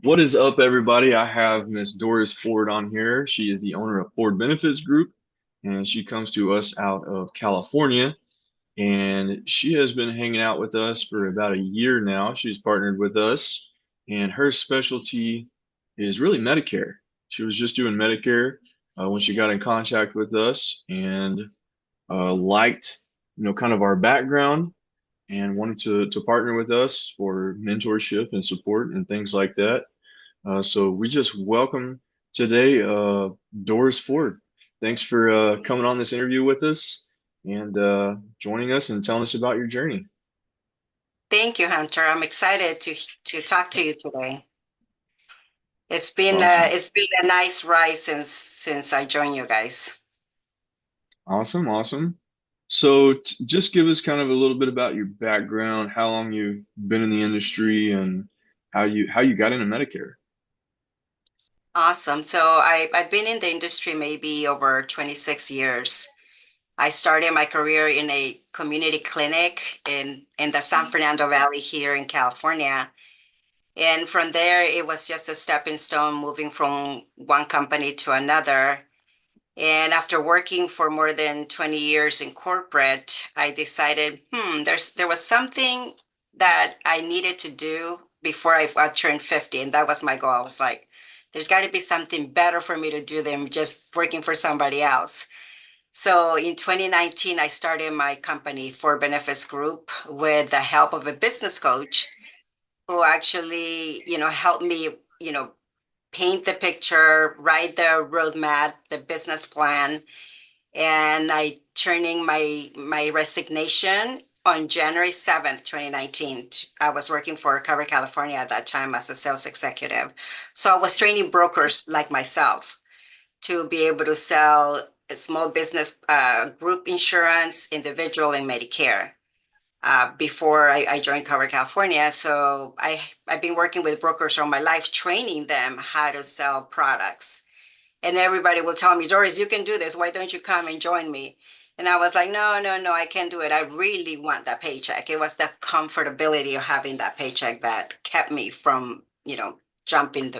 What is up, everybody? I have Miss Doris Ford on here. She is the owner of Ford Benefits Group, and she comes to us out of California. And she has been hanging out with us for about a year now. She's partnered with us, and her specialty is really Medicare. She was just doing Medicare when she got in contact with us, and liked, kind of our background, and wanted to partner with us for mentorship and support and things like that. So we just welcome today Doris Ford. Thanks for coming on this interview with us and joining us and telling us about your journey. Thank you, Hunter. I'm excited to talk to you today. Awesome. It's been a nice ride since I joined you guys. Awesome. Awesome. So just give us kind of a little bit about your background, how long you've been in the industry, and how you got into Medicare. Awesome. I've been in the industry maybe over 26 years. I started my career in a community clinic in the San Fernando Valley here in California. And from there, it was just a stepping stone moving from one company to another. And after working for more than 20 years in corporate, I decided, there was something that I needed to do before I turned 50. And that was my goal. I was like, there's got to be something better for me to do than just working for somebody else. So in 2019, I started my company for Benefits Group with the help of a business coach who actually, helped me, paint the picture, write the roadmap, the business plan, and I turning my resignation on January 7th, 2019. I was working for Cover California at that time as a sales executive. So I was training brokers like myself to be able to sell a small business group insurance, individual, and Medicare. Before I joined Cover California. I've been working with brokers all my life, training them how to sell products. And everybody will tell me, Doris, you can do this. Why don't you come and join me? And I was like, no, no, no, I can't do it. I really want that paycheck. It was the comfortability of having that paycheck that kept me from, jumping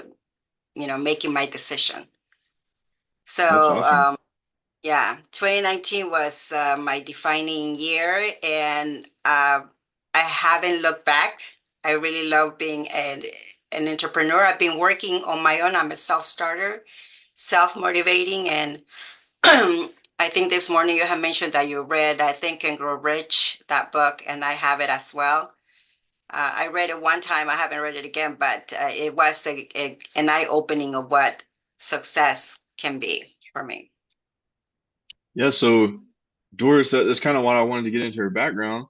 making my decision. That's So, awesome. yeah, 2019 was my defining year, and I haven't looked back. I really love being an entrepreneur. I've been working on my own. I'm a self-starter, self-motivating, and I think this morning you have mentioned that you read I Think and Grow Rich, that book, and I have it as well. I read it one time. I haven't read it again, but it was an eye-opening of what success can be for me. Yeah, so Doris, that's kind of what I wanted to get into her background.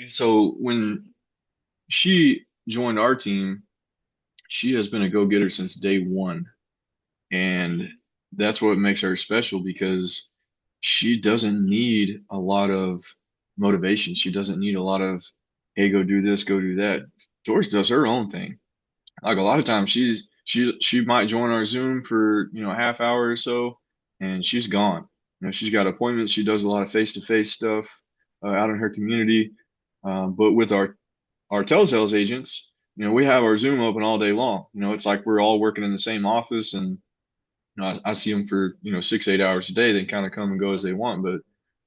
So when she joined our team, she has been a go-getter since day one. And that's what makes her special because she doesn't need a lot of motivation. She doesn't need a lot of, hey, go do this, go do that. Doris does her own thing. Like a lot of times she might join our Zoom for, a half hour or so and she's gone. She's got appointments. She does a lot of face-to-face stuff out in her community. But with our telesales agents, we have our Zoom open all day long. It's like we're all working in the same office, and I see them for 6 8 hours a day. They kind of come and go as they want. But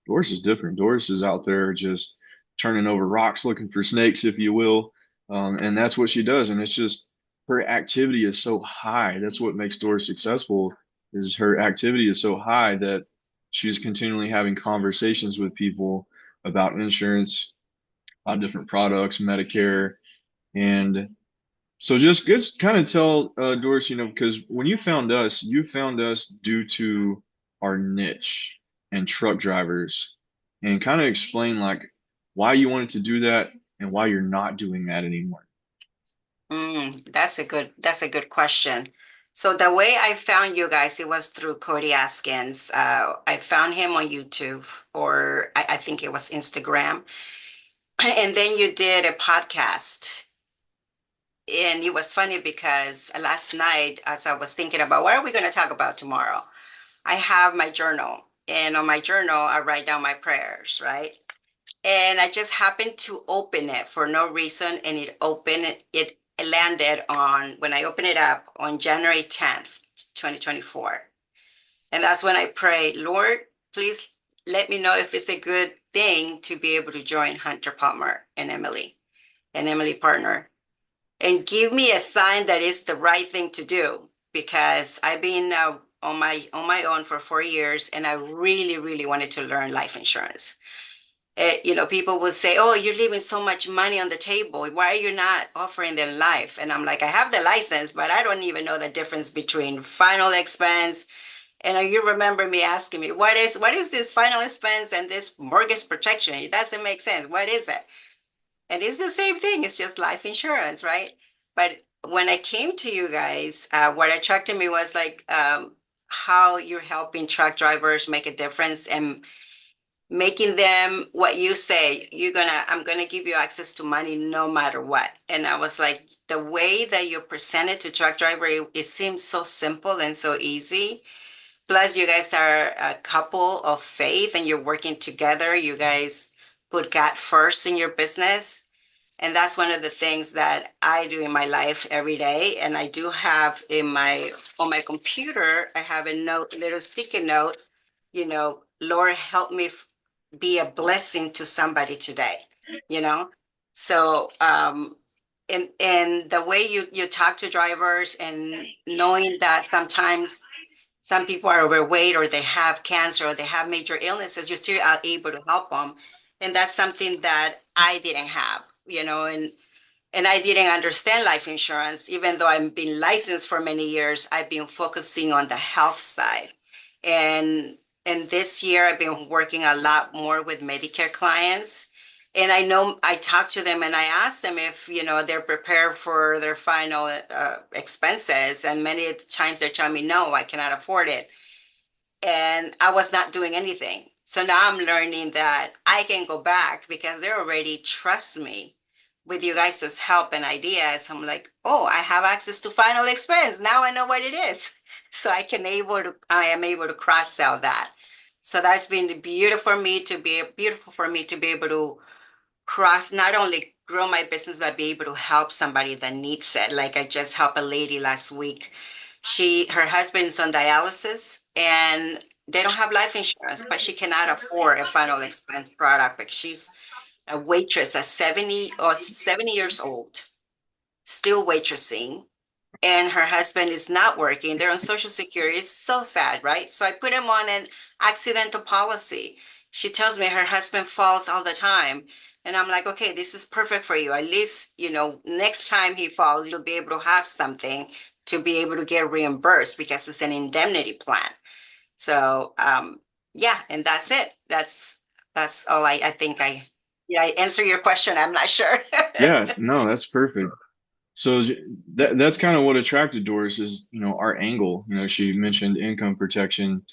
Doris is different. Doris is out there just turning over rocks, looking for snakes, if you will, and that's what she does. And it's just her activity is so high. That's what makes Doris successful. Is her activity is so high that she's continually having conversations with people about insurance, about different products, Medicare, and so just kind of tell Doris, because when you found us due to our niche and truck drivers, and kind of explain like why you wanted to do that and why you're not doing that anymore. That's a good question. So the way I found you guys, it was through Cody Askins. I found him on YouTube, or I think it was Instagram. And then you did a podcast. And it was funny because last night, as I was thinking about what are we going to talk about tomorrow, I have my journal. And on my journal, I write down my prayers, right? And I just happened to open it for no reason, and it landed on, when I opened it up on January 10th, 2024. And that's when I prayed, Lord, please let me know if it's a good thing to be able to join Hunter Palmer and Emily Partner, and give me a sign that it's the right thing to do, because I've been on my own for 4 years, and I really, really wanted to learn life insurance. People will say, "Oh, you're leaving so much money on the table. Why are you not offering them life?" And I'm like, "I have the license, but I don't even know the difference between final expense." And you remember me asking me, "What is this final expense and this mortgage protection? It doesn't make sense. What is it?" And it's the same thing. It's just life insurance, right? But when I came to you guys, what attracted me was like how you're helping truck drivers make a difference and making them what you say. I'm gonna give you access to money no matter what. And I was like, the way that you present it to truck driver, it seems so simple and so easy. Plus, you guys are a couple of faith and you're working together. You guys put God first in your business. And that's one of the things that I do in my life every day. And I do have on my computer, I have a note, a little sticky note, Lord, help me be a blessing to somebody today, you know? So, and the way you talk to drivers, and knowing that sometimes some people are overweight or they have cancer or they have major illnesses, you still are able to help them. And that's something that I didn't have, and I didn't understand life insurance. Even though I've been licensed for many years, I've been focusing on the health side. And and this year I've been working a lot more with Medicare clients. And I know I talk to them and I ask them if, they're prepared for their final expenses. And many times they're telling me, no, I cannot afford it, and I was not doing anything. So now I'm learning that I can go back because they already trust me with you guys' help and ideas. I'm like, oh, I have access to final expense. Now I know what it is. So I am able to cross sell that. So that's been beautiful for me to be able to cross, not only grow my business, but be able to help somebody that needs it. Like I just helped a lady last week. Her husband's on dialysis and they don't have life insurance, but she cannot afford a final expense product because she's a waitress at 70 years old, still waitressing, and her husband is not working. They're on Social Security. It's so sad, right? So I put him on an accidental policy. She tells me her husband falls all the time. And I'm like, okay, this is perfect for you. At least, next time he falls, you'll be able to have something to be able to get reimbursed because it's an indemnity plan. So, yeah, and that's it. That's all I think yeah, I answer your question. I'm not sure. Yeah, no, that's perfect. So that's kind of what attracted Doris is, our angle. She mentioned income protection,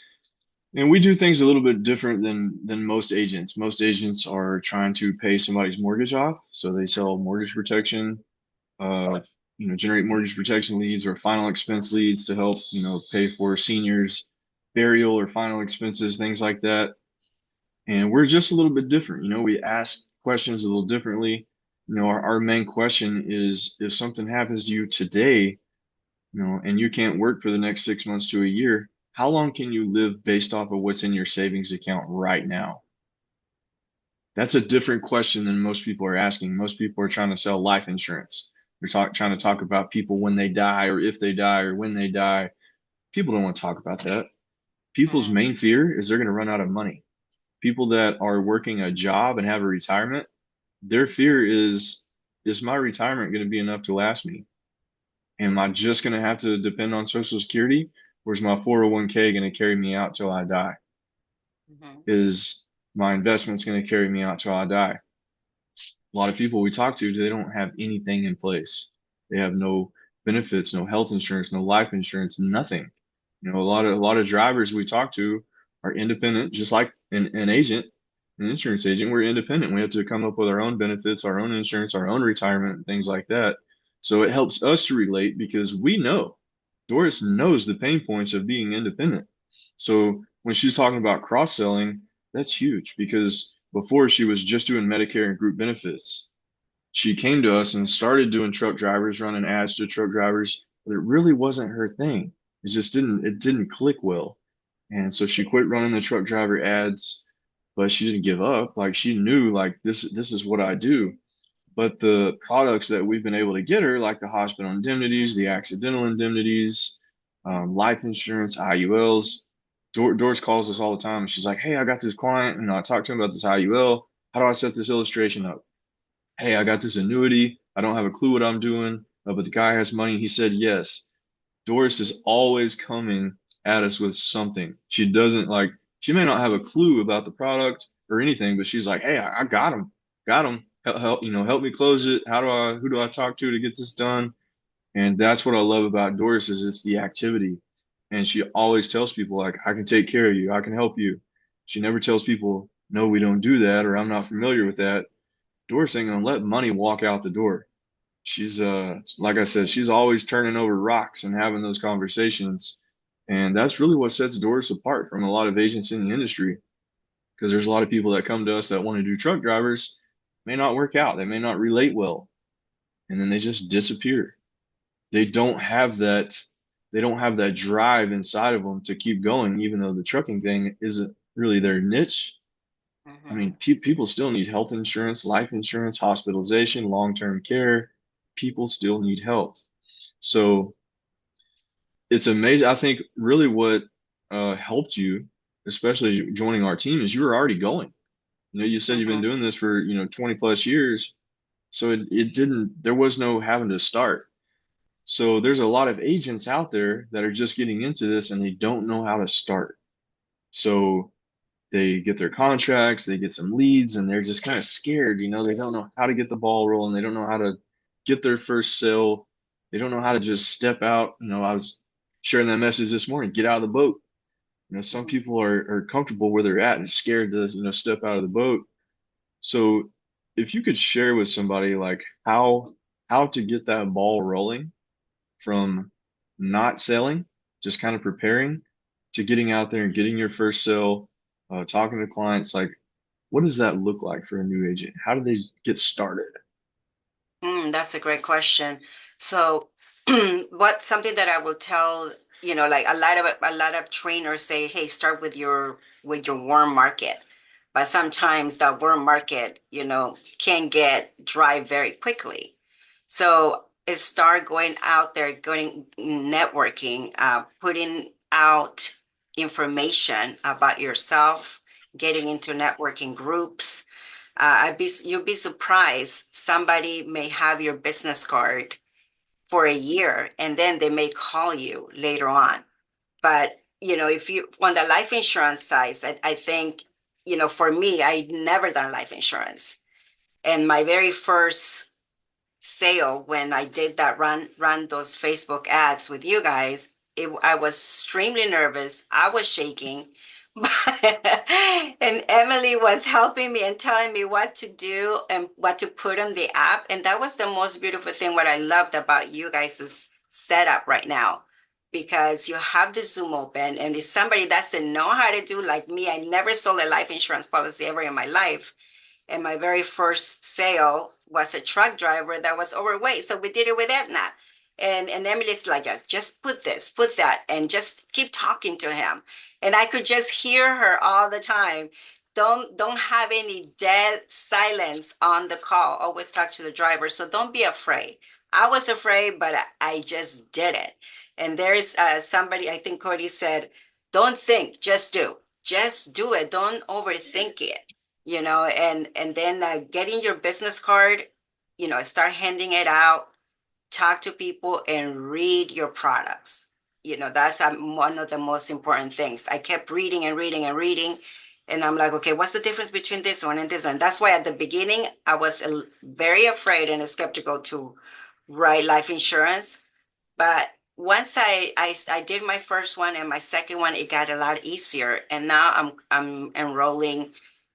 and we do things a little bit different than most agents. Most agents are trying to pay somebody's mortgage off, so they sell mortgage protection, uh, generate mortgage protection leads or final expense leads to help, pay for seniors' burial or final expenses, things like that. And we're just a little bit different. We ask questions a little differently. Our main question is if something happens to you today, and you can't work for the next 6 months to a year, how long can you live based off of what's in your savings account right now? That's a different question than most people are asking. Most people are trying to sell life insurance. They're trying to talk about people when they die or if they die or when they die. People don't want to talk about that. People's Mhm, main fear is they're going to run out of money. People that are working a job and have a retirement, their fear is my retirement going to be enough to last me? Am I just going to have to depend on Social Security, or is my 401k going to carry me out till I die? mhm, Is my investments going to carry me out till I die? A lot of people we talk to, they don't have anything in place. They have no benefits, no health insurance, no life insurance, nothing. A lot of drivers we talk to are independent, just like an agent, an insurance agent. We're independent. We have to come up with our own benefits, our own insurance, our own retirement, things like that. So it helps us to relate because we know Doris knows the pain points of being independent. So when she's talking about cross selling, that's huge because Before she was just doing Medicare and group benefits. She came to us and started doing truck drivers, running ads to truck drivers, but it really wasn't her thing. It didn't click well. And so she quit running the truck driver ads, but she didn't give up. Like she knew like this is what I do. But the products that we've been able to get her, like the hospital indemnities, the accidental indemnities, life insurance, IULs. Doris calls us all the time. And she's like, "Hey, I got this client, and I talked to him about this IUL. How do I set this illustration up? Hey, I got this annuity. I don't have a clue what I'm doing, but the guy has money." He said yes. Doris is always coming at us with something. She doesn't like, she may not have a clue about the product or anything, but she's like, "Hey, I got him, got him. Help, help me close it. Who do I talk to get this done?" And that's what I love about Doris is it's the activity. And she always tells people like, "I can take care of you. I can help you." She never tells people, "No, we don't do that," or "I'm not familiar with that." Doris ain't gonna let money walk out the door. She's like I said, she's always turning over rocks and having those conversations. And that's really what sets Doris apart from a lot of agents in the industry. Because there's a lot of people that come to us that want to do truck drivers, may not work out, they may not relate well, and then they just disappear. They don't have that, they don't have that drive inside of them to keep going, even though the trucking thing isn't really their niche. I Mhm. mean, people still need health insurance, life insurance, hospitalization, long-term care. People still need help. So it's amazing. I think really what helped you, especially joining our team, is you were already going. You said you've been Mhm. doing this for, 20 plus years. So it didn't, there was no having to start. So there's a lot of agents out there that are just getting into this and they don't know how to start. So they get their contracts, they get some leads, and they're just kind of scared. They don't know how to get the ball rolling. They don't know how to get their first sale. They don't know how to just step out. I was sharing that message this morning, get out of the boat. Some Mhm. people are comfortable where they're at and scared to, step out of the boat. So if you could share with somebody like how to get that ball rolling from not selling, just kind of preparing to getting out there and getting your first sale, talking to clients, like what does that look like for a new agent? How do they get started? That's a great question. So, what something that I will tell, like a lot of trainers say, hey, start with your warm market. But sometimes that warm market, can get dry very quickly. So start going out there, going networking, putting out information about yourself, getting into networking groups. You'd be surprised. Somebody may have your business card for a year and then they may call you later on. But, if you on the life insurance side, I think, for me, I never done life insurance. And my very first sale when I did that run those Facebook ads with you guys, I was extremely nervous. I was shaking. And Emily was helping me and telling me what to do and what to put on the app. And that was the most beautiful thing, what I loved about you guys' setup right now. Because you have the Zoom open, and if somebody doesn't know how to do like me, I never sold a life insurance policy ever in my life. And my very first sale was a truck driver that was overweight. So we did it with Edna. And Emily's like, just put this, put that, and just keep talking to him. And I could just hear her all the time. Don't have any dead silence on the call. Always talk to the driver. So don't be afraid. I was afraid, but I just did it. And there's somebody, I think Cody said, don't think, just do. Just do it. Don't overthink it, and then getting your business card, start handing it out, talk to people and read your products. That's one of the most important things. I kept reading and reading and reading, and I'm like, okay, what's the difference between this one and this one? That's why at the beginning I was very afraid and skeptical to write life insurance. But once I did my first one and my second one, it got a lot easier. And now I'm enrolling.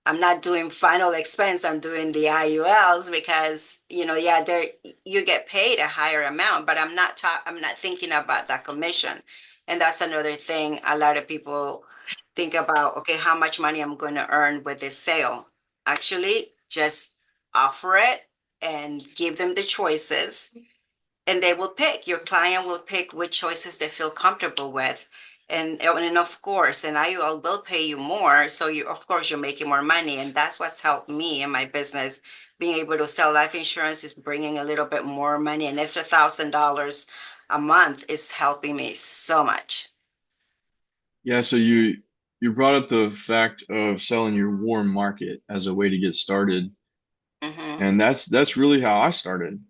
I'm not doing final expense. I'm doing the IULs because, yeah, there you get paid a higher amount, but I'm not thinking about that commission. And that's another thing a lot of people think about, okay, how much money I'm going to earn with this sale. Actually, just offer it and give them the choices, and they will pick. Your client will pick which choices they feel comfortable with. And of course, and I will pay you more. So you, of course, you're making more money. And that's what's helped me in my business. Being able to sell life insurance is bringing a little bit more money. An extra $1,000 a month is helping me so much. Yeah, so you brought up the fact of selling your warm market as a way to get started, Hmm. and that's really how I started.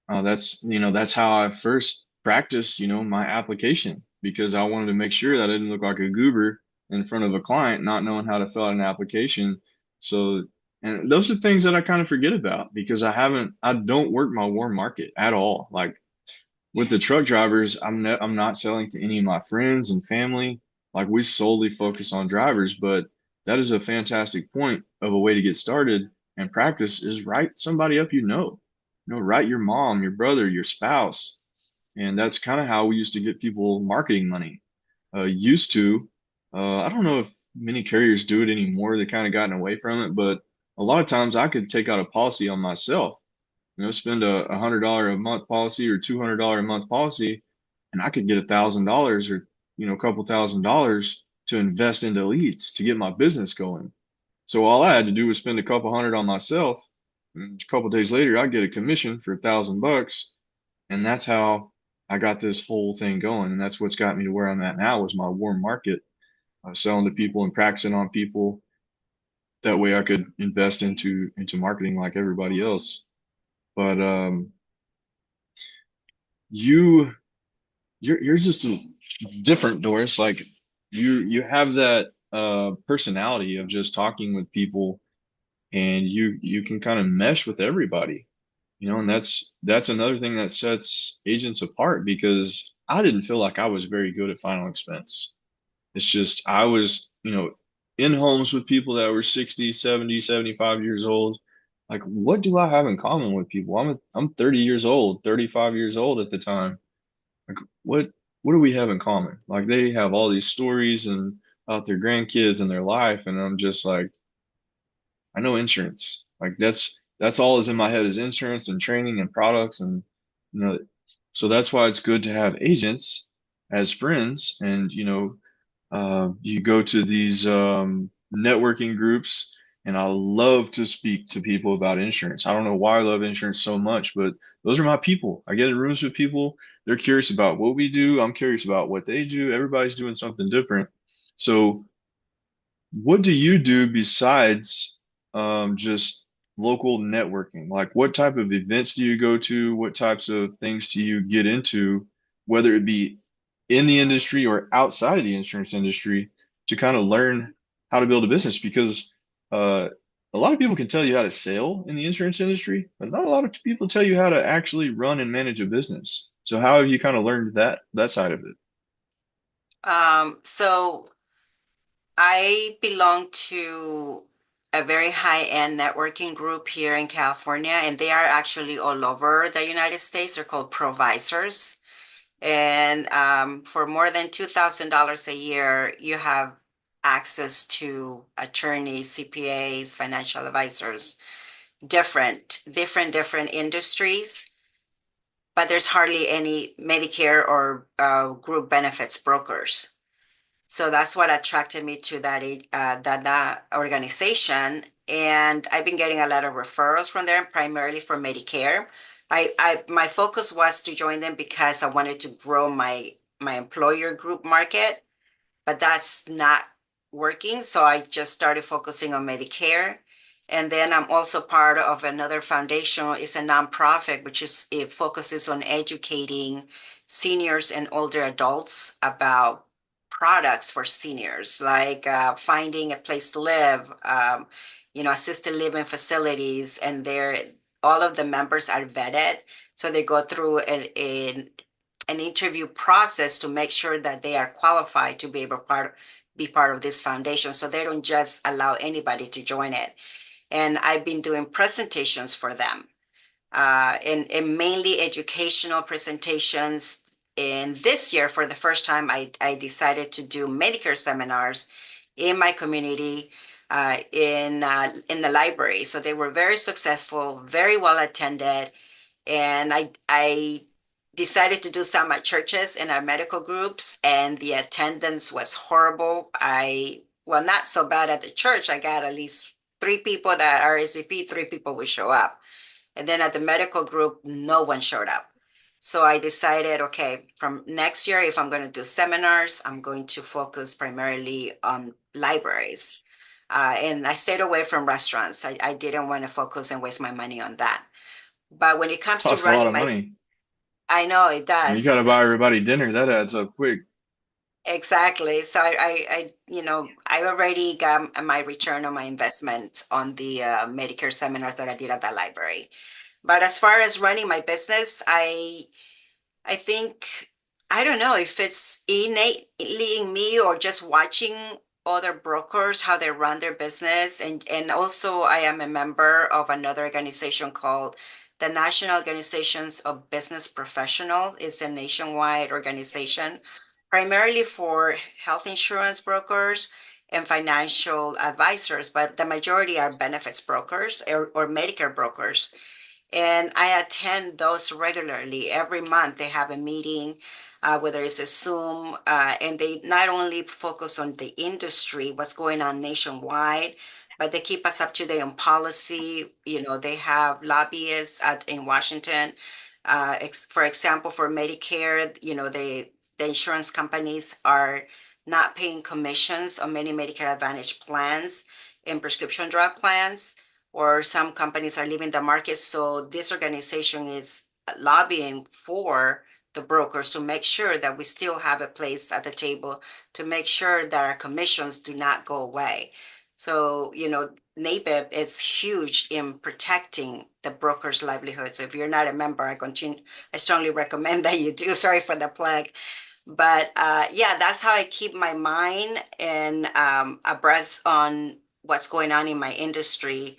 That's how I first practiced, my application because I wanted to make sure that I didn't look like a goober in front of a client, not knowing how to fill out an application. So, and those are things that I kind of forget about because I don't work my warm market at all. Like with the truck drivers, I'm not selling to any of my friends and family. Like we solely focus on drivers, but that is a fantastic point of a way to get started and practice is write somebody up write your mom, your brother, your spouse. And that's kind of how we used to get people marketing money. Used to, I don't know if many carriers do it anymore. They kind of gotten away from it, but a lot of times I could take out a policy on myself, spend a $100 a month policy or $200 a month policy, and I could get $1,000 or a couple $1,000 to invest into leads to get my business going. So all I had to do was spend a couple hundred on myself, and a couple days later I get a commission for $1,000, and that's how I got this whole thing going. And that's what's got me to where I'm at now is my warm market, selling to people and practicing on people. That way I could invest into marketing like everybody else. But you you're just different, Doris. Like you have that personality of just talking with people, and you can kind of mesh with everybody, and that's another thing that sets agents apart because I didn't feel like I was very good at final expense. It's just I was, in homes with people that were 60, 70, 75 years old. Like, what do I have in common with people? I'm 30 years old, 35 years old at the time. Like, what do we have in common? Like, they have all these stories and about their grandkids and their life, and I'm just like, I know insurance. Like that's all is in my head is insurance and training and products and you know so that's why it's good to have agents as friends and you go to these networking groups and I love to speak to people about insurance. I don't know why I love insurance so much, but those are my people. I get in rooms with people, they're curious about what we do, I'm curious about what they do. Everybody's doing something different. So what do you do besides just local networking? Like, what type of events do you go to? What types of things do you get into, whether it be in the industry or outside of the insurance industry, to kind of learn how to build a business? Because uh, a lot of people can tell you how to sell in the insurance industry, but not a lot of people tell you how to actually run and manage a business. So, how have you kind of learned that side of it? So I belong to a very high-end networking group here in California, and they are actually all over the United States. They're called provisors. And for more than $2,000 a year, you have access to attorneys, CPAs, financial advisors, different industries, but there's hardly any Medicare or group benefits brokers. So that's what attracted me to that organization. And I've been getting a lot of referrals from them, primarily for Medicare. My focus was to join them because I wanted to grow my employer group market, but that's not working. So I just started focusing on Medicare. And then I'm also part of another foundation. It's a nonprofit, it focuses on educating seniors and older adults about products for seniors, like finding a place to live, assisted living facilities, and all of the members are vetted. So they go through an interview process to make sure that they are qualified to be part of this foundation. So they don't just allow anybody to join it. And I've been doing presentations for them, and mainly educational presentations. And this year, for the first time, I decided to do Medicare seminars in my community in the library. So they were very successful, very well attended, and I decided to do some at churches and our medical groups, and the attendance was horrible. Well, not so bad at the church. I got at least three people that RSVP, three people would show up. And then at the medical group, no one showed up. So I decided, okay, from next year, if I'm going to do seminars, I'm going to focus primarily on libraries. And I stayed away from restaurants. I didn't want to focus and waste my money on that. But when it comes to Costs a lot running of my, money. I know it You got does. to buy everybody dinner. That adds up quick. Exactly. So I already got my return on my investment on the Medicare seminars that I did at the library. But as far as running my business, I think I don't know if it's innately in me or just watching other brokers how they run their business, and also I am a member of another organization called the National Organizations of Business Professionals. It's a nationwide organization primarily for health insurance brokers and financial advisors, but the majority are benefits brokers or Medicare brokers. And I attend those regularly. Every month they have a meeting, whether it's a Zoom, and they not only focus on the industry, what's going on nationwide, but they keep us up to date on policy. You know, they have lobbyists in Washington. For example, for Medicare, the insurance companies are not paying commissions on many Medicare Advantage plans and prescription drug plans, or some companies are leaving the market. So this organization is lobbying for the brokers to make sure that we still have a place at the table, to make sure that our commissions do not go away. So, NABIP is huge in protecting the broker's livelihood. So if you're not a member, I strongly recommend that you do. Sorry for the plug. But yeah, that's how I keep my mind and abreast on what's going on in my industry.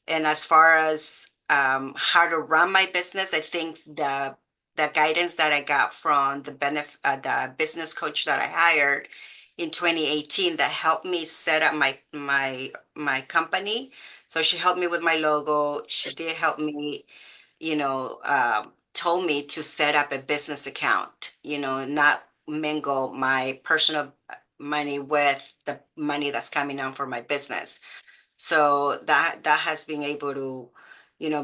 And as far as how to run my business, I think the guidance that I got from the business coach that I hired in 2018 that helped me set up my company. So she helped me with my logo. She did help me, told me to set up a business account, not mingle my personal money with the money that's coming on for my business. So that has been able to,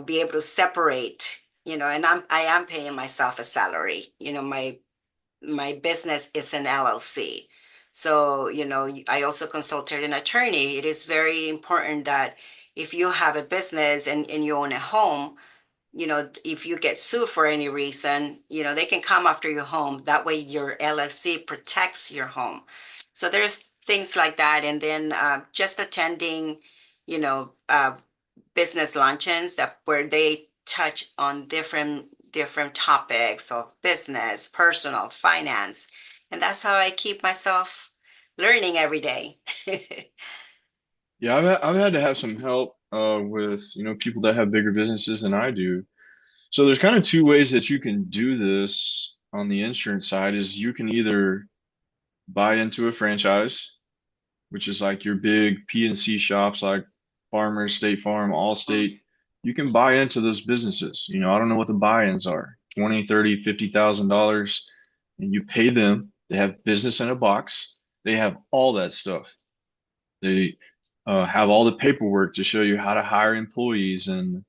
be able to separate, and I am paying myself a salary. My business is an LLC. So, I also consulted an attorney. It is very important that if you have a business and you own a home, if you get sued for any reason, they can come after your home. That way your LLC protects your home. So there's things like that. And then just attending, you know, uh, business luncheons that where they touch on different topics of business, personal, finance. And that's how I keep myself learning every day. Yeah, I've had to have some help with people that have bigger businesses than I do. So there's kind of two ways that you can do this on the insurance side is you can either buy into a franchise, which is like your big P&C shops like Farmers, State Farm, Allstate. You can buy into those businesses. I don't know what the buy-ins are, 20, 30, $50,000, and you pay them. They have business in a box. They have all that stuff. They have all the paperwork to show you how to hire employees and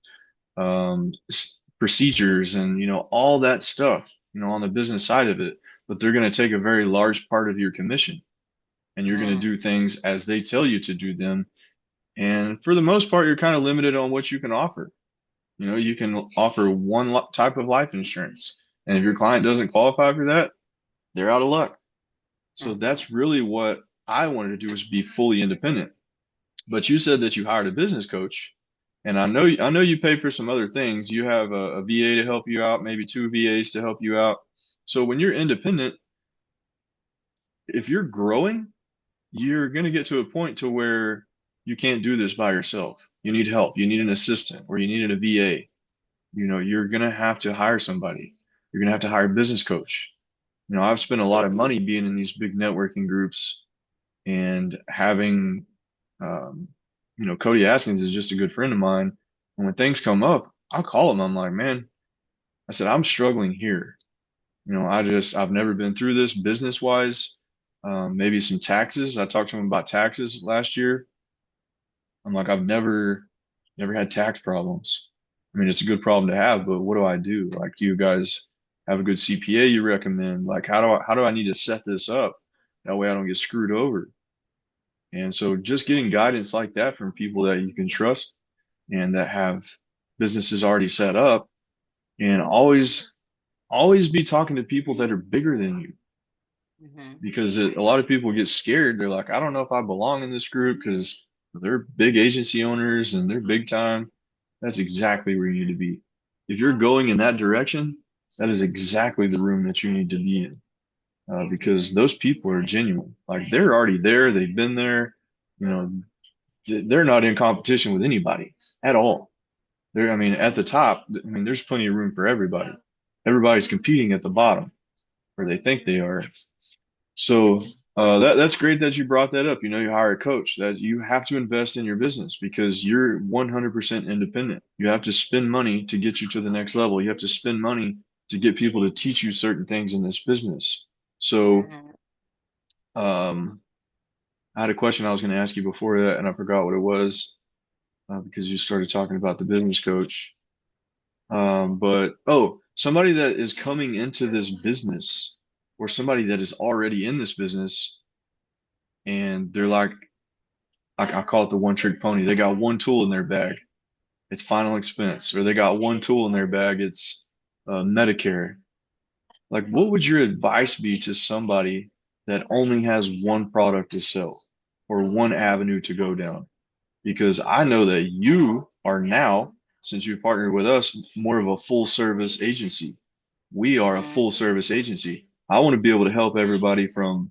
procedures and all that stuff on the business side of it. But they're going to take a very large part of your commission, and you're going to Mm, do things as they tell you to do them. And for the most part, you're kind of limited on what you can offer. You can offer one type of life insurance, and if your client doesn't qualify for that, they're out of luck. So mhm. that's really what I wanted to do, is be fully independent. But you said that you hired a business coach, and I know you pay for some other things. You have a VA to help you out, maybe two VAs to help you out. So when you're independent, if you're growing, you're going to get to a point to where you can't do this by yourself. You need help. You need an assistant, or you need a VA. You're going to have to hire somebody. You're going to have to hire a business coach. I've spent a lot of money being in these big networking groups and having Cody Askins is just a good friend of mine. And when things come up, I'll call him. I'm like, man, I said, I'm struggling here. I've never been through this business wise. Maybe some taxes. I talked to him about taxes last year. I'm like, I've never had tax problems. I mean, it's a good problem to have, but what do I do? Like, do you guys have a good CPA you recommend? Like, how do I need to set this up? That way I don't get screwed over. And so just getting guidance like that from people that you can trust and that have businesses already set up, and always be talking to people that are bigger than you, Mhm. because a lot of people get scared. They're like, I don't know if I belong in this group because they're big agency owners and they're big time. That's exactly where you need to be. If you're going in that direction, that is exactly the room that you need to be in, because those people are genuine. Like, they're already there. They've been there. You know, they're not in competition with anybody at all. I mean, at the top, I mean, there's plenty of room for everybody. Everybody's competing at the bottom, or they think they are. So that's great that you brought that up. You hire a coach, that you have to invest in your business because you're 100% independent. You have to spend money to get you to the next level. You have to spend money to get people to teach you certain things in this business. So Mhm. um, I had a question I was going to ask you before that, and I forgot what it was, because you started talking about the business coach. But oh, somebody that is coming into this business, or somebody that is already in this business, and they're like, I call it the one trick pony. They got one tool in their bag. It's final expense, or they got one tool in their bag. It's Medicare. Like, what would your advice be to somebody that only has one product to sell or one avenue to go down? Because I know that you are now, since you partnered with us, more of a full service agency. We are a Mhm. full service agency. I want to be able to help everybody from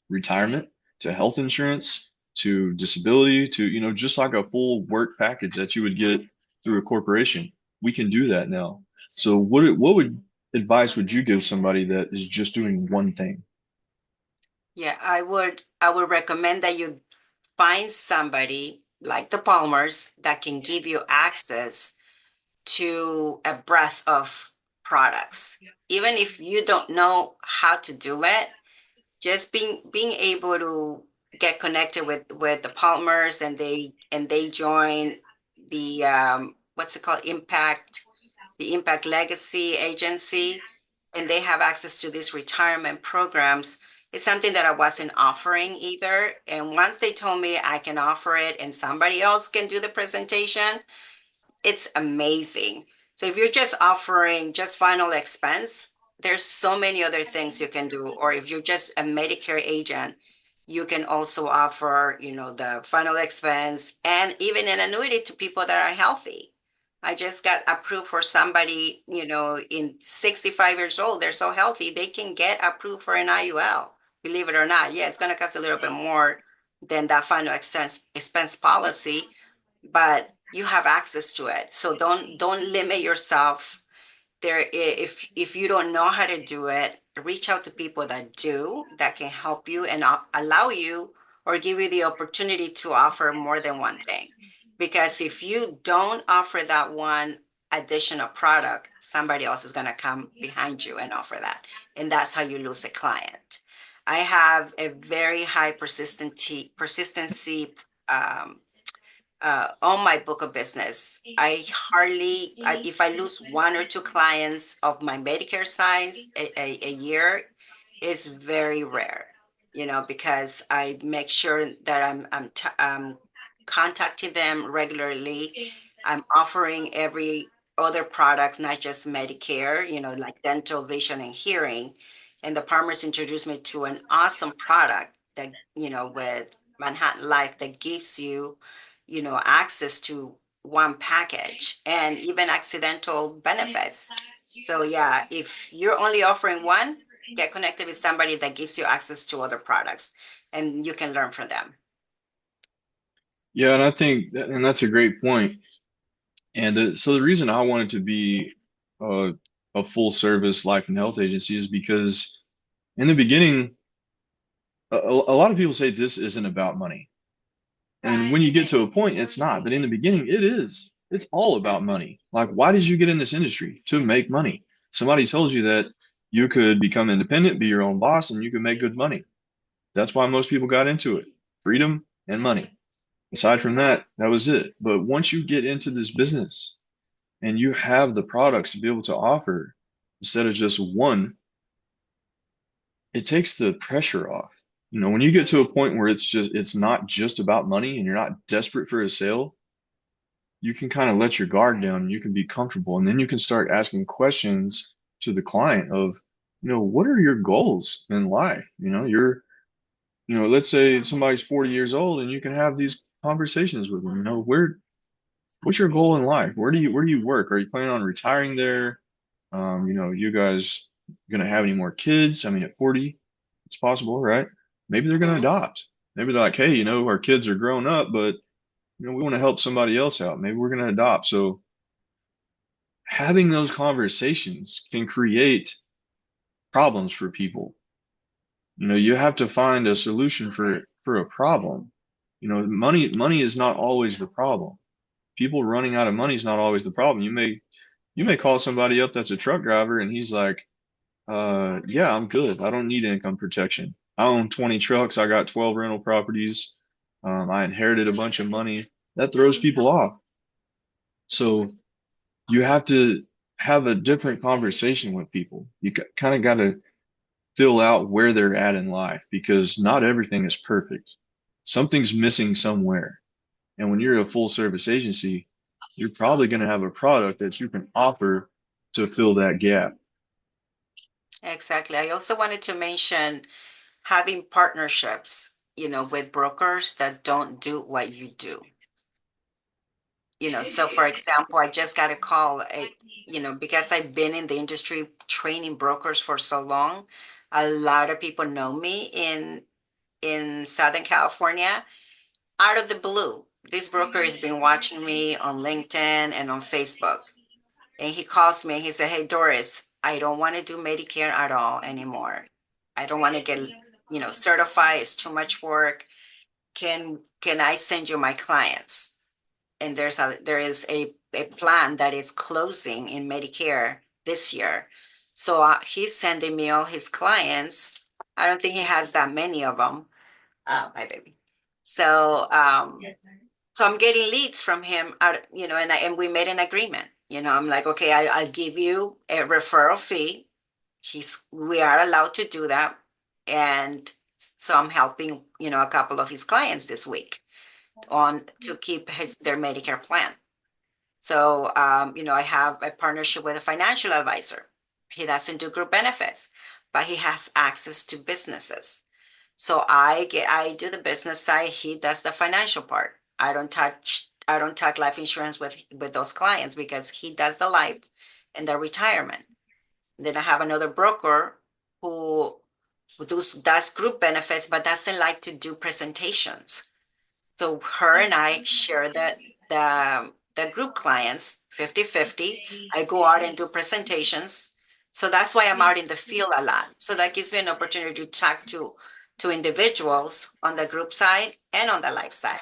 retirement to health insurance to disability to, just like a full work package that you would get through a corporation. We can do that now. So what would advice would you give somebody that is just doing one thing? Yeah, I would recommend that you find somebody like the Palmers that can give you access to a breadth of products. Even if you don't know how to do it, just being able to get connected with the Palmers, and they join the what's it called, Impact Legacy Agency, and they have access to these retirement programs. It's something that I wasn't offering either. And once they told me I can offer it and somebody else can do the presentation, it's amazing. So if you're just offering just final expense, there's so many other things you can do. Or if you're just a Medicare agent, you can also offer, the final expense and even an annuity to people that are healthy. I just got approved for somebody, in 65 years old. They're so healthy, they can get approved for an IUL. Believe it or not. Yeah, it's going to cost a little bit more than that final expense policy, but you have access to it. So don't limit yourself there. If you don't know how to do it, reach out to people that do, that can help you and allow you or give you the opportunity to offer more than one thing. Because if you don't offer that one additional product, somebody else is going to come behind you and offer that, and that's how you lose a client. I have a very high persistency um, on my book of business. If I lose one or two clients of my Medicare size a year, is very rare, because I make sure that I'm contacting them regularly. I'm offering every other products, not just Medicare, like dental, vision, and hearing. And the farmers introduced me to an awesome product that, with Manhattan Life, that gives you, access to one package and even accidental benefits. So yeah, if you're only offering one, get connected with somebody that gives you access to other products and you can learn from them. Yeah, and I think and that's a great point. And so the reason I wanted to be a, a full service life and health agency is because in the beginning, a lot of people say this isn't about money. And when you get to a point, it's not. But in the beginning, it is. It's all about money. Like, why did you get in this industry? To make money. Somebody told you that you could become independent, be your own boss, and you could make good money. That's why most people got into it. Freedom and money. Aside from that, that was it. But once you get into this business and you have the products to be able to offer instead of just one, it takes the pressure off. You know, when you get to a point where it's not just about money and you're not desperate for a sale, you can kind of let your guard down and you can be comfortable. And then you can start asking questions to the client of, what are your goals in life? Let's say somebody's 40 years old and you can have these conversations with them. What's your goal in life? Where do you work? Are you planning on retiring there? You guys gonna have any more kids? I mean, at 40, it's possible, right? Maybe they're gonna Mhm. adopt. Maybe they're like, hey, our kids are grown up, but we want to help somebody else out. Maybe we're gonna adopt. So having those conversations can create problems for people. You have to find a solution for a problem. Money is not always the problem. People running out of money is not always the problem. You may call somebody up that's a truck driver and he's like, yeah, I'm good. I don't need income protection. I own 20 trucks. I got 12 rental properties. I inherited a bunch of money. That throws people off. So you have to have a different conversation with people. You kind of got to fill out where they're at in life because not everything is perfect. Something's missing somewhere. And when you're a full service agency, you're probably going to have a product that you can offer to fill that gap. Exactly. I also wanted to mention having partnerships, with brokers that don't do what you do. So for example, I just got a call, because I've been in the industry training brokers for so long, a lot of people know me in Southern California. Out of the blue, this broker has been watching me on LinkedIn and on Facebook. And he calls me and he said, "Hey, Doris, I don't want to do Medicare at all anymore. I don't want to get, certified. It's too much work. Can I send you my clients?" And there is a plan that is closing in Medicare this year. So he's sending me all his clients. I don't think he has that many of them. My baby. So so I'm getting leads from him out, and we made an agreement. I'm like, okay, I'll give you a referral fee. We are allowed to do that. And so I'm helping, a couple of his clients this week on to keep their Medicare plan. So, I have a partnership with a financial advisor. He doesn't do group benefits, but he has access to businesses. So I do the business side, he does the financial part. I don't touch life insurance with those clients because he does the life and the retirement. Then I have another broker who does group benefits but doesn't like to do presentations. So her and I share the group clients 50-50. I go out and do presentations. So that's why I'm out in the field a lot. So that gives me an opportunity to talk to individuals on the group side and on the life side.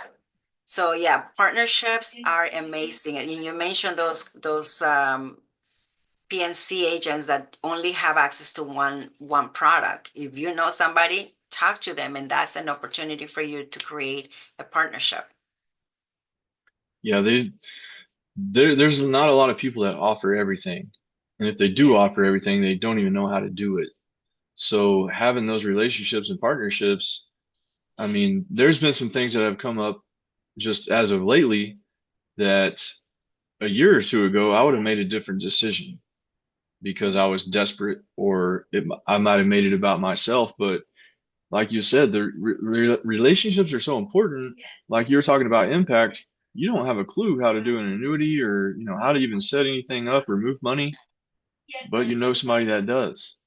So yeah, partnerships are amazing. And you mentioned those PNC agents that only have access to one product. If you know somebody, talk to them, and that's an opportunity for you to create a partnership. Yeah, there's not a lot of people that offer everything. And if they do offer everything, they don't even know how to do it. So having those relationships and partnerships, I mean, there's been some things that have come up just as of lately that a year or two ago, I would have made a different decision because I was desperate or I might have made it about myself. But like you said, the relationships are so important. Like you were talking about impact, you don't have a clue how to do an annuity or, how to even set anything up or move money, but you know somebody that does.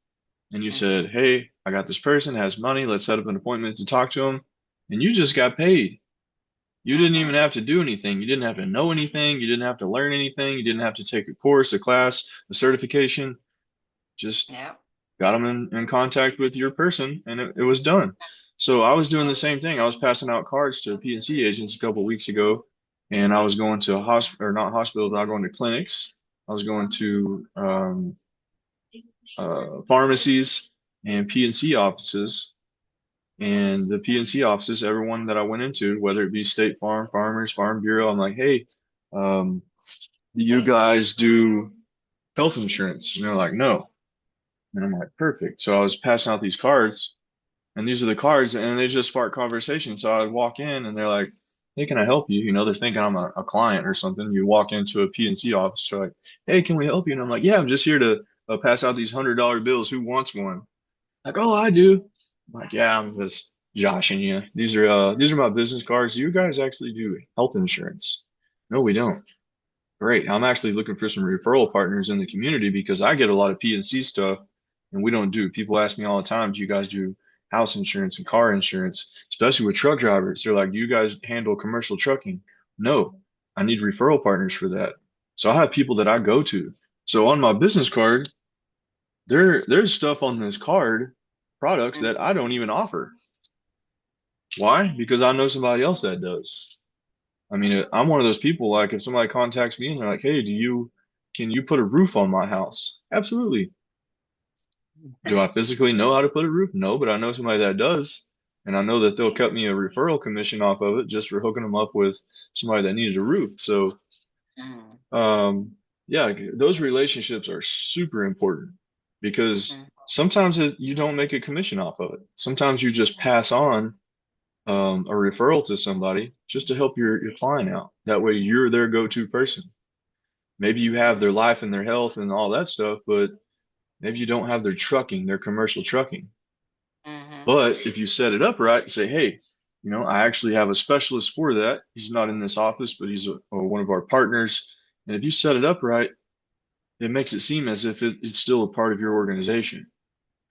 And you said, Mhm. hey, I got this person has money. Let's set up an appointment to talk to him. And you just got paid. You didn't even Mhm. have to do anything. You didn't have to know anything. You didn't have to learn anything. You didn't have to take a course, a class, a certification. Just Yeah. got them in contact with your person and it was done. So I was doing the same thing. I was passing out cards to PNC agents a couple of weeks ago, and I was going to hospital or not hospitals, but I was going to clinics. I was going to pharmacies and PNC offices. And the PNC offices, everyone that I went into, whether it be State Farm, Farmers, Farm Bureau, I'm like, hey, um, do you guys do health insurance? And they're like, no. And I'm like, perfect. So I was passing out these cards, and these are the cards, and they just spark conversation. So I walk in, and they're like, hey, can I help you? You know, they're thinking I'm a client or something. You walk into a PNC office, they're like, hey, can we help you? And I'm like, yeah, I'm just here to pass out these $100 bills. Who wants one? Like, oh, I do. I'm like, yeah, I'm just joshing you. These are my business cards. You guys actually do health insurance? No, we don't. Great. I'm actually looking for some referral partners in the community because I get a lot of PNC stuff and we don't do. People ask me all the time, do you guys do house insurance and car insurance, especially with truck drivers? They're like, do you guys handle commercial trucking? No, I need referral partners for that. So I have people that I go to. So on my business card, there's stuff on this card, products that I don't even offer. Why? Because I know somebody else that does. I mean, I'm one of those people, like if somebody contacts me and they're like, "Hey, can you put a roof on my house?" Absolutely. Do I physically know how to put a roof? No, but I know somebody that does. And I know that they'll cut me a referral commission off of it just for hooking them up with somebody that needed a roof. So, Mm, um, yeah, those relationships are super important because mm, sometimes you don't make a commission off of it. Sometimes you just pass on a referral to somebody just to help your client out. That way you're their go-to person. Maybe you have their life and their health and all that stuff, but maybe you don't have their trucking, their commercial trucking. mhm. But if you set it up right, say, hey, you know, I actually have a specialist for that. He's not in this office, but he's one of our partners. And if you set it up right, it makes it seem as if it's still a part of your organization.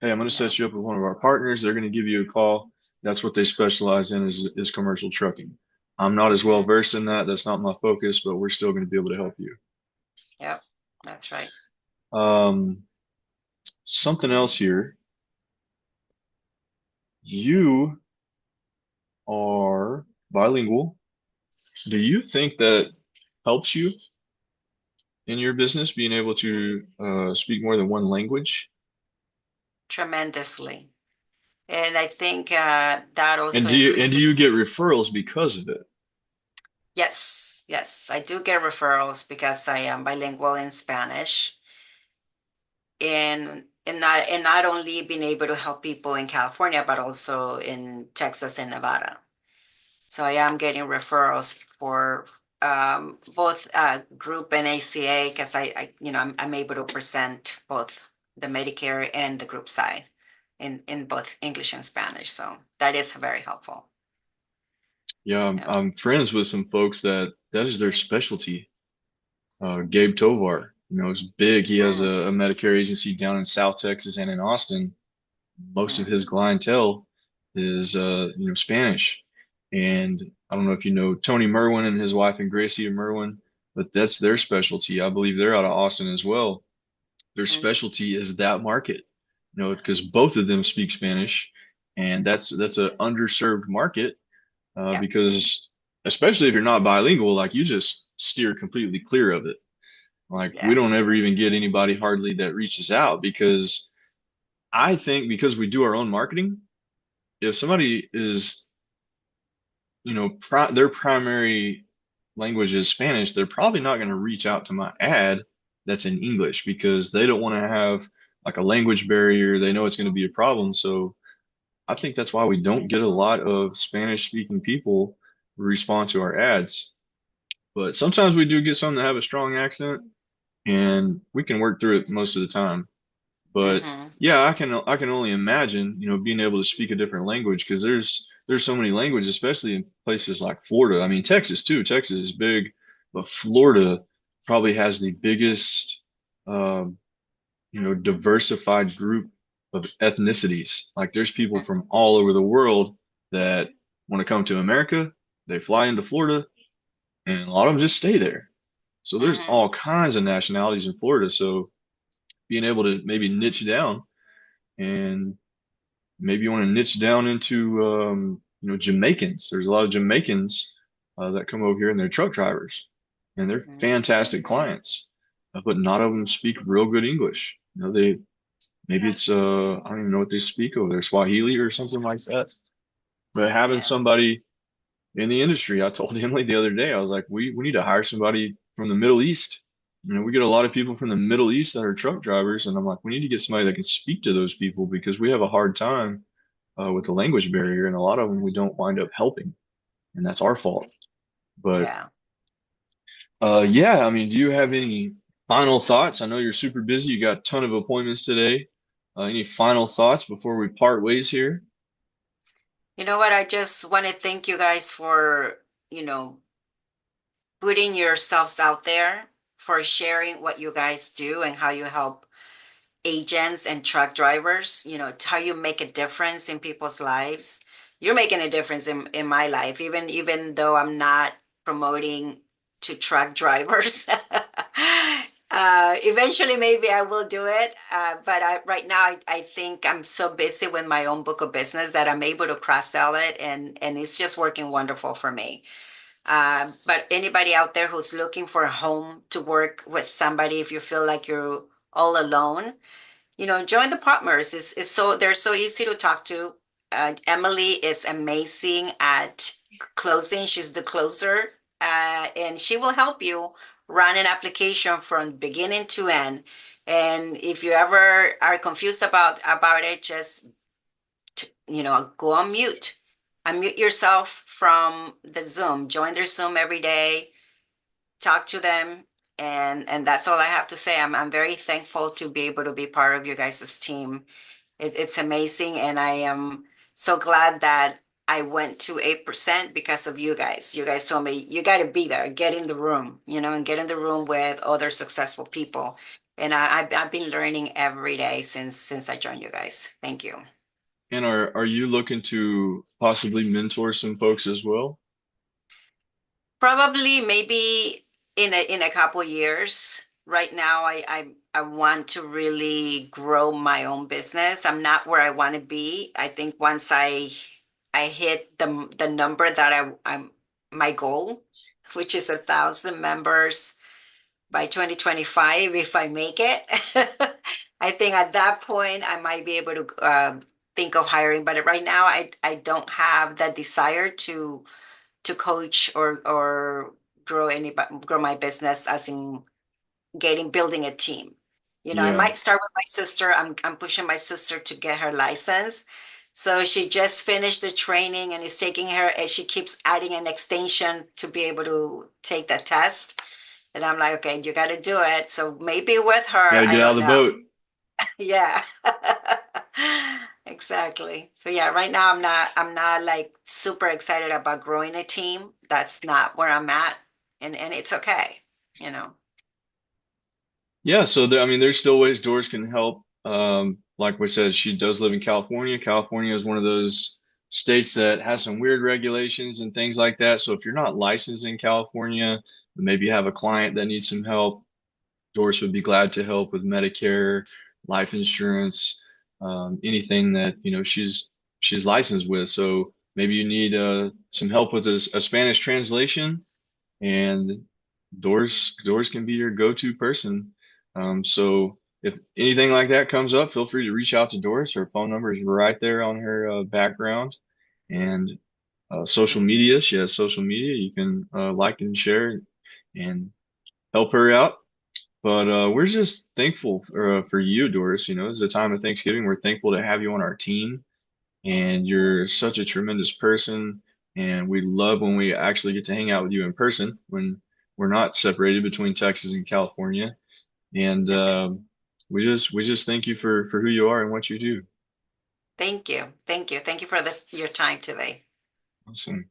Hey, I'm going to Yeah. set you up with one of our partners. They're going to give you a call. That's what they specialize in is commercial trucking. I'm not as well Mm, versed in that. That's not my focus, but we're still going to be able to help you. yep. That's right. Um, something else here. You are bilingual. Do you think that helps you in your business being able to speak more than one language? Tremendously. And I think that And also do increases. you get referrals because of it? Yes, yes, I do get referrals because I am bilingual in Spanish, and not only being able to help people in California, but also in Texas and Nevada. So I am getting referrals for both group and ACA because I'm able to present both the Medicare and the group side in both English and Spanish. So that is very helpful. Yeah, Yeah. I'm friends with some folks that is their specialty. Gabe Tovar, you know, is big. He has Mm, a Medicare agency down in South Texas and in Austin. Most of mm. his clientele is, you know, Spanish. And I don't know if you know Tony Merwin and his wife and Gracie Merwin, but that's their specialty. I believe they're out of Austin as well. Their Mm. specialty is that market, you know, because both of them speak Spanish, and that's an underserved market Yeah, because especially if you're not bilingual, like you just steer completely clear of it. Like we yeah, don't ever even get anybody hardly that reaches out because I think because we do our own marketing, if somebody is, you know, their primary language is Spanish, they're probably not going to reach out to my ad that's in English because they don't want to have like a language barrier. They know it's going to be a problem. So I think that's why we don't get a lot of Spanish speaking people respond to our ads. But sometimes we do get some that have a strong accent and we can work through it most of the time. But hmm, yeah, I can only imagine, you know, being able to speak a different language because there's so many languages, especially in places like Florida. I mean, Texas too. Texas is big, but Florida probably has the biggest, um, you know, diversified group of ethnicities. Like there's people from all over the world that want to come to America. They fly into Florida, and a lot of them just stay there. So there's hmm. all kinds of nationalities in Florida. So being able to maybe niche down and maybe you want to niche down into Jamaicans. There's a lot of Jamaicans that come over here and they're truck drivers and they're Mhm. fantastic clients, but not of them speak real good English. They maybe it's I don't even know what they speak over there, Swahili or something like that. But having Yes. somebody in the industry, I told Emily the other day, I was like, we need to hire somebody from the Middle East. We get a lot of people from the Middle East that are truck drivers, and I'm like, we need to get somebody that can speak to those people because we have a hard time with the language barrier, and a lot of them we don't wind up helping, and that's our fault. But Yeah. yeah, I mean, do you have any final thoughts? I know you're super busy. You got a ton of appointments today. Any final thoughts before we part ways here? You know what? I just want to thank you guys for, you know, putting yourselves out there, for sharing what you guys do and how you help agents and truck drivers, how you make a difference in people's lives. You're making a difference in my life, even though I'm not promoting to truck drivers. Eventually, maybe I will do it. Right now, I think I'm so busy with my own book of business that I'm able to cross sell it, and it's just working wonderful for me. But anybody out there who's looking for a home to work with somebody, if you feel like you're all alone, join the partners. They're so easy to talk to. Emily is amazing at closing. She's the closer, and she will help you run an application from beginning to end. And if you ever are confused about it, just go on mute. Unmute yourself from the Zoom. Join their Zoom every day. Talk to them, and that's all I have to say. I'm very thankful to be able to be part of you guys' team. It's amazing, and I am so glad that I went to 8% because of you guys. You guys told me you got to be there, get in the room, and get in the room with other successful people. And I've been learning every day since I joined you guys. Thank you. And are you looking to possibly mentor some folks as well? Probably maybe in a couple years. Right now, I want to really grow my own business. I'm not where I want to be. I think once I hit the number that I'm my goal, which is 1,000 members by 2025, if I make it. I think at that point I might be able to think of hiring. But right now, I don't have that desire to coach or grow my business, as in building a team. I Yeah. might start with my sister. I'm pushing my sister to get her license. So she just finished the training and is taking her, and she keeps adding an extension to be able to take the test. And I'm like, okay, you got to do it. So maybe with Got her, to I get out don't of the know. boat. Yeah. Exactly. So yeah, right now I'm not like super excited about growing a team. That's not where I'm at. And it's okay, you know. Yeah, so I mean, there's still ways Doris can help. Like we said, she does live in California. California is one of those states that has some weird regulations and things like that. So if you're not licensed in California, maybe you have a client that needs some help, Doris would be glad to help with Medicare, life insurance, anything that, she's licensed with. So maybe you need some help with a Spanish translation, and Doris can be your go-to person. So if anything like that comes up, feel free to reach out to Doris. Her phone number is right there on her background. And social media, she has social media. You can like and share and help her out. But we're just thankful for you, Doris. It's a time of Thanksgiving. We're thankful to have you on our team, and you're such a tremendous person. And we love when we actually get to hang out with you in person when we're not separated between Texas and California. And we just thank you for who you are and what you do. Thank you. Thank you. Thank you for your time today. Awesome.